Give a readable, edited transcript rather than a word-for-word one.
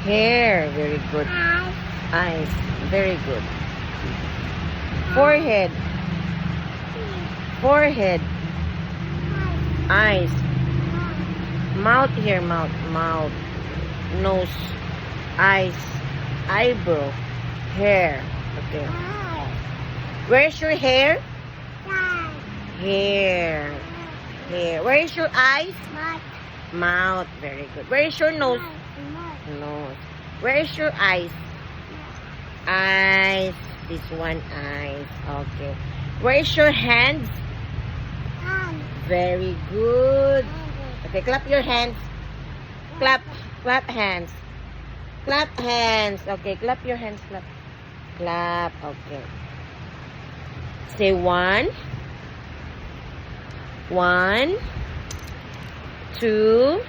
Hair. Very good. Eyes. Very good. Forehead. Forehead. Eyes. Mouth here. Mouth. Mouth. Nose. Eyes. Eyebrow. Hair. Okay. Where's your hair? Hair. Hair. Where is your eyes? Mouth. Very good. Where is your nose? Nose. Where is your eyes? Eyes. This one eyes. Okay. Where is your hands? Very good. Okay, clap your hands. Clap. Clap hands. Clap hands. Okay, clap your hands. Clap. Clap. Okay. Say 1. 1, 2,